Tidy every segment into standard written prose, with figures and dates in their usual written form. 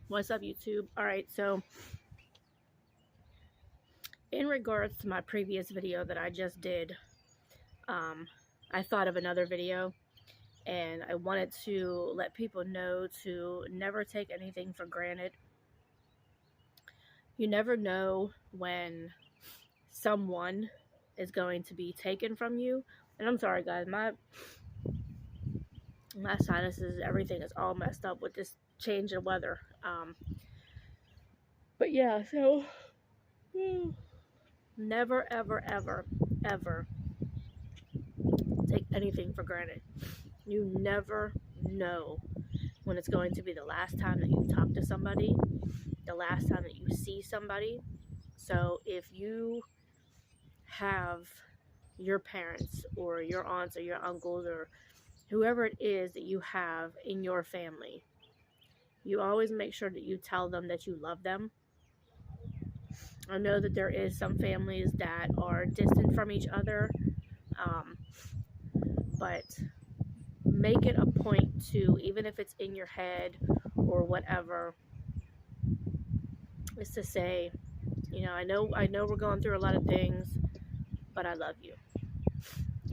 What's up, YouTube? All right, so in regards to my previous video that I just did, um, I thought of another video and I wanted to let people know to never take anything for granted. You never know when someone is going to be taken from you. And I'm sorry, guys, my sinuses, everything is all messed up with this change in weather. But yeah, so never, ever, ever, ever take anything for granted. You never know when it's going to be the last time that you talk to somebody, the last time that you see somebody. So if you have your parents or your aunts or your uncles or whoever it is that you have in your family, you always make sure that you tell them that you love them. I know that there is some families that are distant from each other, but make it a point to, even if it's in your head or whatever, is to say, I know we're going through a lot of things, but I love you.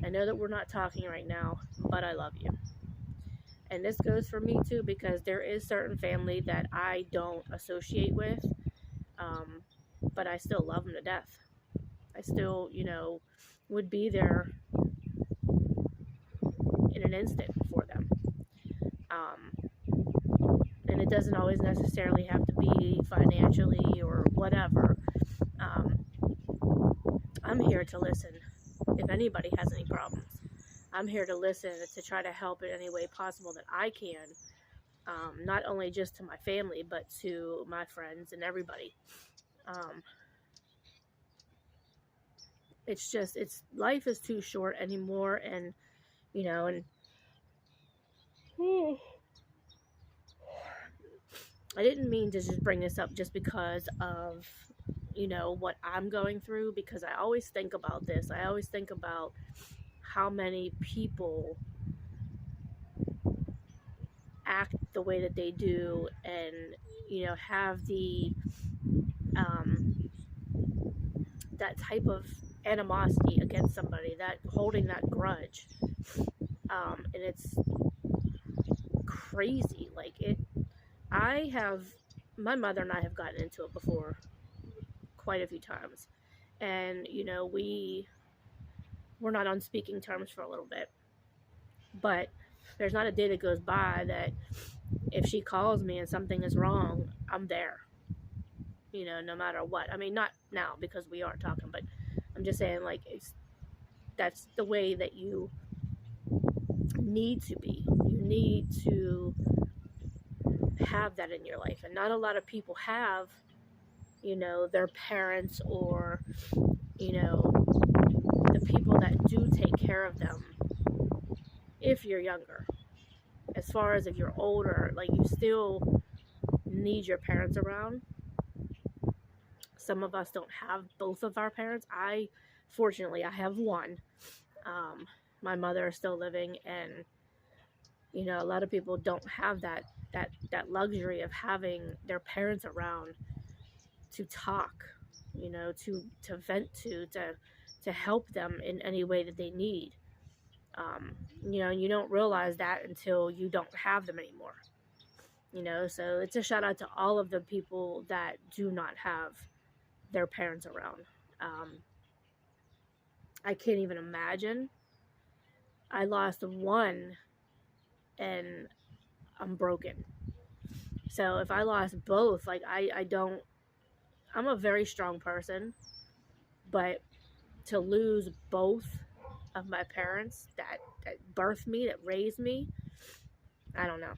I know that we're not talking right now, but I love you. And this goes for me too, because there is certain family that I don't associate with, but I still love them to death. I still, would be there in an instant for them. And it doesn't always necessarily have to be financially or whatever. I'm here to listen if anybody has any problems. I'm here to listen, to try to help in any way possible that I can, not only just to my family, but to my friends and everybody. Life is too short anymore, and, and I didn't mean to just bring this up just because of, what I'm going through, because I always think about this. I always think about how many people act the way that they do and, have that type of animosity against somebody, that holding that grudge. And it's crazy. My mother and I have gotten into it before quite a few times. And, we're not on speaking terms for a little bit. But there's not a day that goes by that if she calls me and something is wrong, I'm there. No matter what. I mean, not now because we are talking, but I'm just saying, that's the way that you need to be. You need to have that in your life. And not a lot of people have, their parents or, the people that do take care of them if you're younger. As far as if you're older, you still need your parents around. Some of us don't have both of our parents. Fortunately, I have one. My mother is still living, and, a lot of people don't have that luxury of having their parents around to talk, to vent to help them in any way that they need. You don't realize that until you don't have them anymore. So it's a shout out to all of the people that do not have their parents around. I can't even imagine. I lost one and I'm broken. So if I lost both, I'm a very strong person, but to lose both of my parents that birthed me, that raised me, I don't know.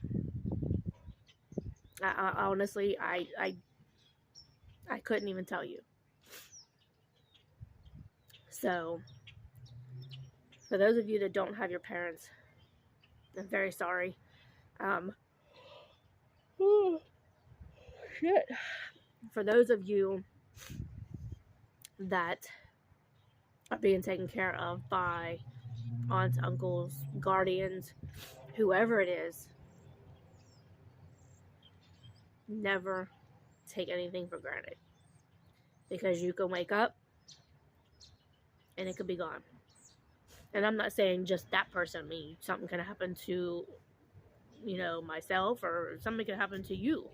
I honestly, I couldn't even tell you. So, for those of you that don't have your parents, I'm very sorry. Shit. For those of you that are being taken care of by aunts, uncles, guardians, whoever it is, never take anything for granted, because you can wake up and it could be gone. And I'm not saying just that person. I mean, something can happen to, myself, or something could happen to you.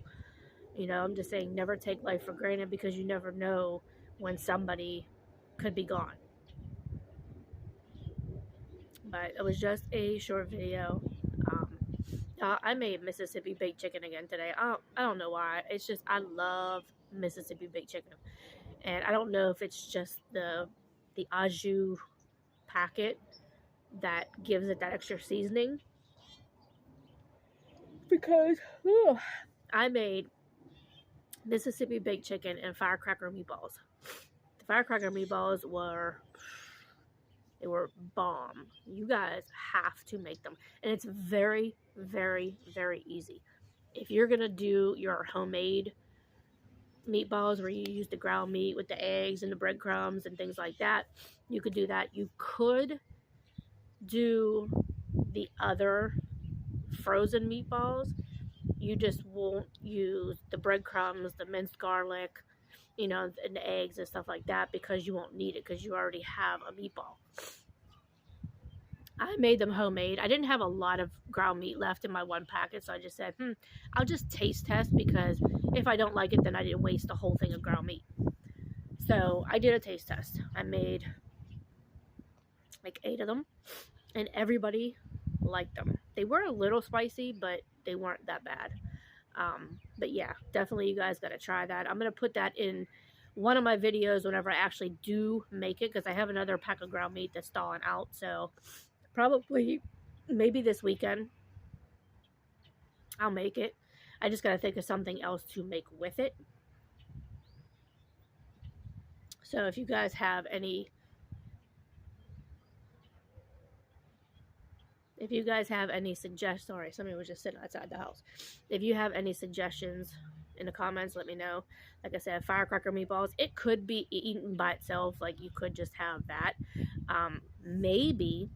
I'm just saying, never take life for granted, because you never know when somebody could be gone. But it was just a short video. I made Mississippi baked chicken again today. I don't know why. It's just, I love Mississippi baked chicken. And I don't know if it's just the au jus packet that gives it that extra seasoning. Because I made Mississippi baked chicken and firecracker meatballs. The firecracker meatballs were bomb. You guys have to make them. And it's very, very, very easy. If you're going to do your homemade meatballs where you use the ground meat with the eggs and the breadcrumbs and things like that, you could do that. You could do the other frozen meatballs. You just won't use the breadcrumbs, the minced garlic, and the eggs and stuff like that, because you won't need it, because you already have a meatball. I made them homemade. I didn't have a lot of ground meat left in my one packet, so I just said, I'll just taste test, because if I don't like it, then I didn't waste the whole thing of ground meat. So I did a taste test. I made like 8 of them, and everybody liked them. They were a little spicy, but they weren't that bad. But yeah, definitely you guys got to try that. I'm going to put that in one of my videos whenever I actually do make it, because I have another pack of ground meat that's thawing out. So probably maybe this weekend I'll make it. I just got to think of something else to make with it. So if you guys have any suggestions, sorry, somebody was just sitting outside the house. If you have any suggestions in the comments, let me know. Like I said, firecracker meatballs, it could be eaten by itself. Like, you could just have that. Maybe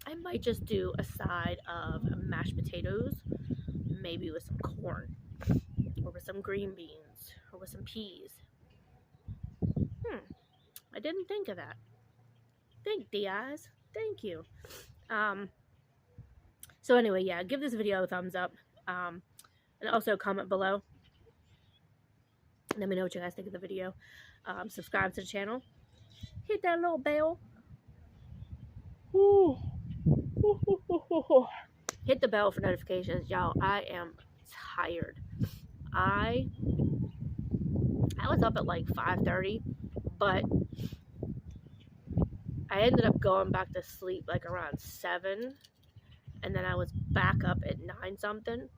I might just do a side of mashed potatoes, maybe with some corn, or with some green beans, or with some peas. I didn't think of that. Thank Diaz. Thank you. So anyway, yeah, give this video a thumbs up. And also comment below. Let me know what you guys think of the video. Subscribe to the channel. Hit that little bell. Hit the bell for notifications, y'all. I am tired. I was up at like 5:30, but I ended up going back to sleep like around 7, and then I was back up at 9 something.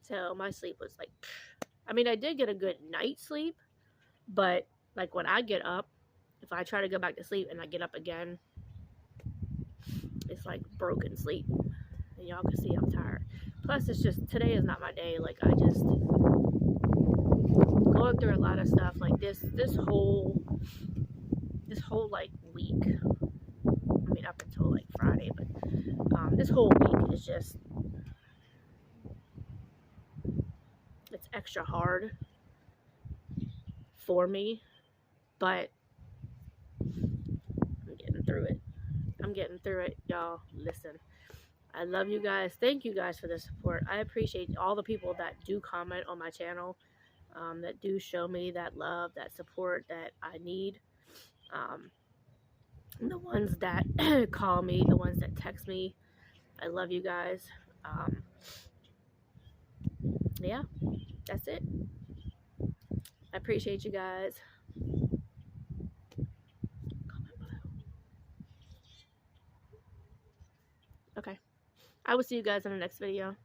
So my sleep was like, I mean, I did get a good night's sleep, but like when I get up, if I try to go back to sleep and I get up again, it's like broken sleep. And y'all can see I'm tired. Plus, it's just, today is not my day. Like, I just going through a lot of stuff. Like this whole like week. I mean, up until like Friday, but this whole week is just, it's extra hard for me, but I'm getting through it. Y'all. Listen, I love you guys. Thank you guys for the support. I appreciate all the people that do comment on my channel, that do show me that love, that support that I need. The ones that call me, the ones that text me, I love you guys. Yeah, that's it. I appreciate you guys. Comment below. Okay, I will see you guys in the next video.